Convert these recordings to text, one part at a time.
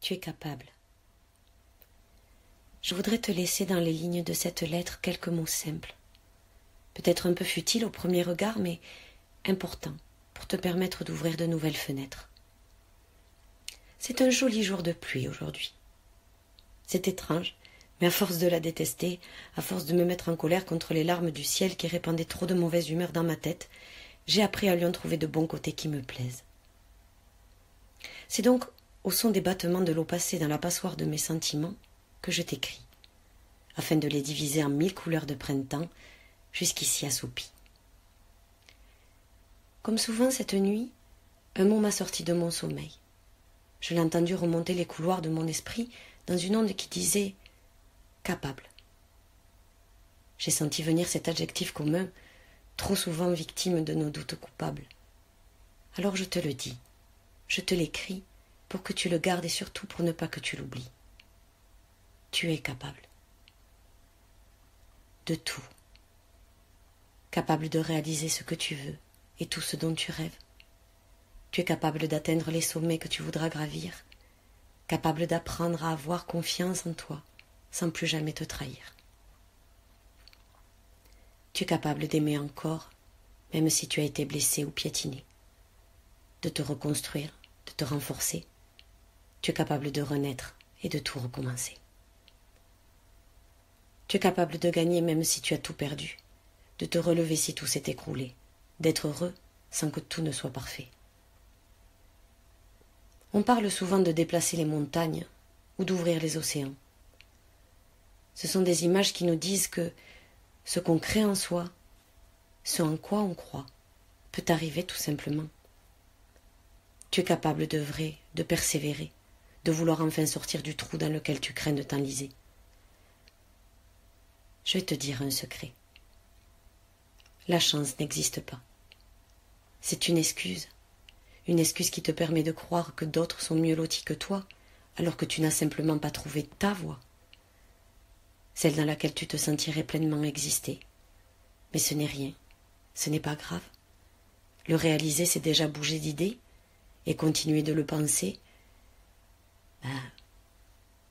Tu es capable. Je voudrais te laisser dans les lignes de cette lettre quelques mots simples, peut-être un peu futiles au premier regard, mais importants pour te permettre d'ouvrir de nouvelles fenêtres. C'est un joli jour de pluie aujourd'hui. C'est étrange, mais à force de la détester, à force de me mettre en colère contre les larmes du ciel qui répandaient trop de mauvaise humeur dans ma tête, j'ai appris à lui en trouver de bons côtés qui me plaisent. C'est donc au son des battements de l'eau passée dans la passoire de mes sentiments que je t'écris, afin de les diviser en 1000 couleurs de printemps, jusqu'ici assoupies. Comme souvent cette nuit, un mot m'a sorti de mon sommeil. Je l'ai entendu remonter les couloirs de mon esprit dans une onde qui disait « capable ». J'ai senti venir cet adjectif commun, trop souvent victime de nos doutes coupables. Alors je te le dis, je te l'écris pour que tu le gardes et surtout pour ne pas que tu l'oublies. Tu es capable. De tout. Capable de réaliser ce que tu veux et tout ce dont tu rêves. Tu es capable d'atteindre les sommets que tu voudras gravir, capable d'apprendre à avoir confiance en toi sans plus jamais te trahir. Tu es capable d'aimer encore, même si tu as été blessé ou piétiné, de te reconstruire, de te renforcer. Tu es capable de renaître et de tout recommencer. Tu es capable de gagner même si tu as tout perdu, de te relever si tout s'est écroulé, d'être heureux sans que tout ne soit parfait. On parle souvent de déplacer les montagnes ou d'ouvrir les océans. Ce sont des images qui nous disent que ce qu'on crée en soi, ce en quoi on croit, peut arriver tout simplement. Tu es capable d'œuvrer, de persévérer, de vouloir enfin sortir du trou dans lequel tu crains de t'enliser. Je vais te dire un secret. La chance n'existe pas. C'est une excuse qui te permet de croire que d'autres sont mieux lotis que toi, alors que tu n'as simplement pas trouvé ta voie, celle dans laquelle tu te sentirais pleinement exister. Mais ce n'est rien, ce n'est pas grave. Le réaliser, c'est déjà bouger d'idée, et continuer de le penser,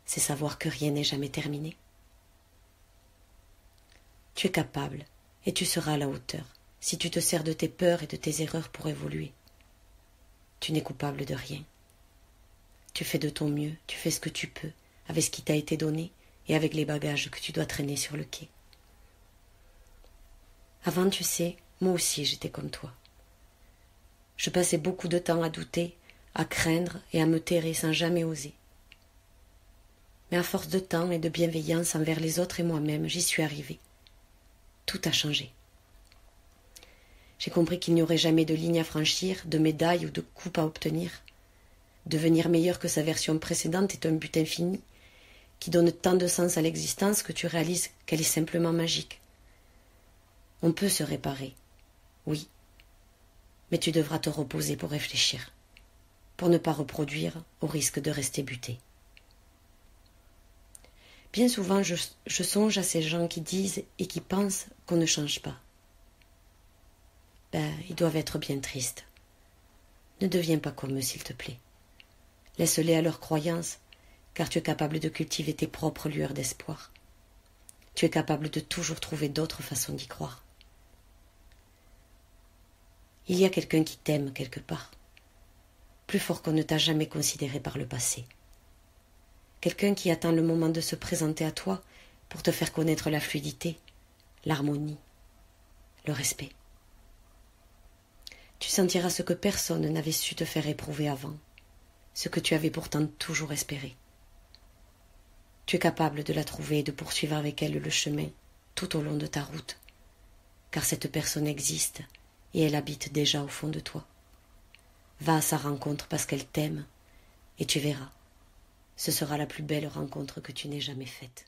c'est savoir que rien n'est jamais terminé. Tu es capable, et tu seras à la hauteur, si tu te sers de tes peurs et de tes erreurs pour évoluer. Tu n'es coupable de rien. Tu fais de ton mieux, tu fais ce que tu peux, avec ce qui t'a été donné et avec les bagages que tu dois traîner sur le quai. Avant, tu sais, moi aussi j'étais comme toi. Je passais beaucoup de temps à douter, à craindre et à me terrer sans jamais oser. Mais à force de temps et de bienveillance envers les autres et moi-même, j'y suis arrivée. Tout a changé. J'ai compris qu'il n'y aurait jamais de ligne à franchir, de médaille ou de coupe à obtenir. Devenir meilleur que sa version précédente est un but infini, qui donne tant de sens à l'existence que tu réalises qu'elle est simplement magique. On peut se réparer, oui, mais tu devras te reposer pour réfléchir, pour ne pas reproduire au risque de rester buté. Bien souvent, je songe à ces gens qui disent et qui pensent qu'on ne change pas. Ils doivent être bien tristes. Ne deviens pas comme eux, s'il te plaît. Laisse-les à leurs croyances, car tu es capable de cultiver tes propres lueurs d'espoir. Tu es capable de toujours trouver d'autres façons d'y croire. Il y a quelqu'un qui t'aime quelque part, plus fort qu'on ne t'a jamais considéré par le passé. Quelqu'un qui attend le moment de se présenter à toi pour te faire connaître la fluidité, l'harmonie, le respect. Tu sentiras ce que personne n'avait su te faire éprouver avant, ce que tu avais pourtant toujours espéré. Tu es capable de la trouver et de poursuivre avec elle le chemin tout au long de ta route, car cette personne existe et elle habite déjà au fond de toi. Va à sa rencontre parce qu'elle t'aime et tu verras, ce sera la plus belle rencontre que tu n'aies jamais faite.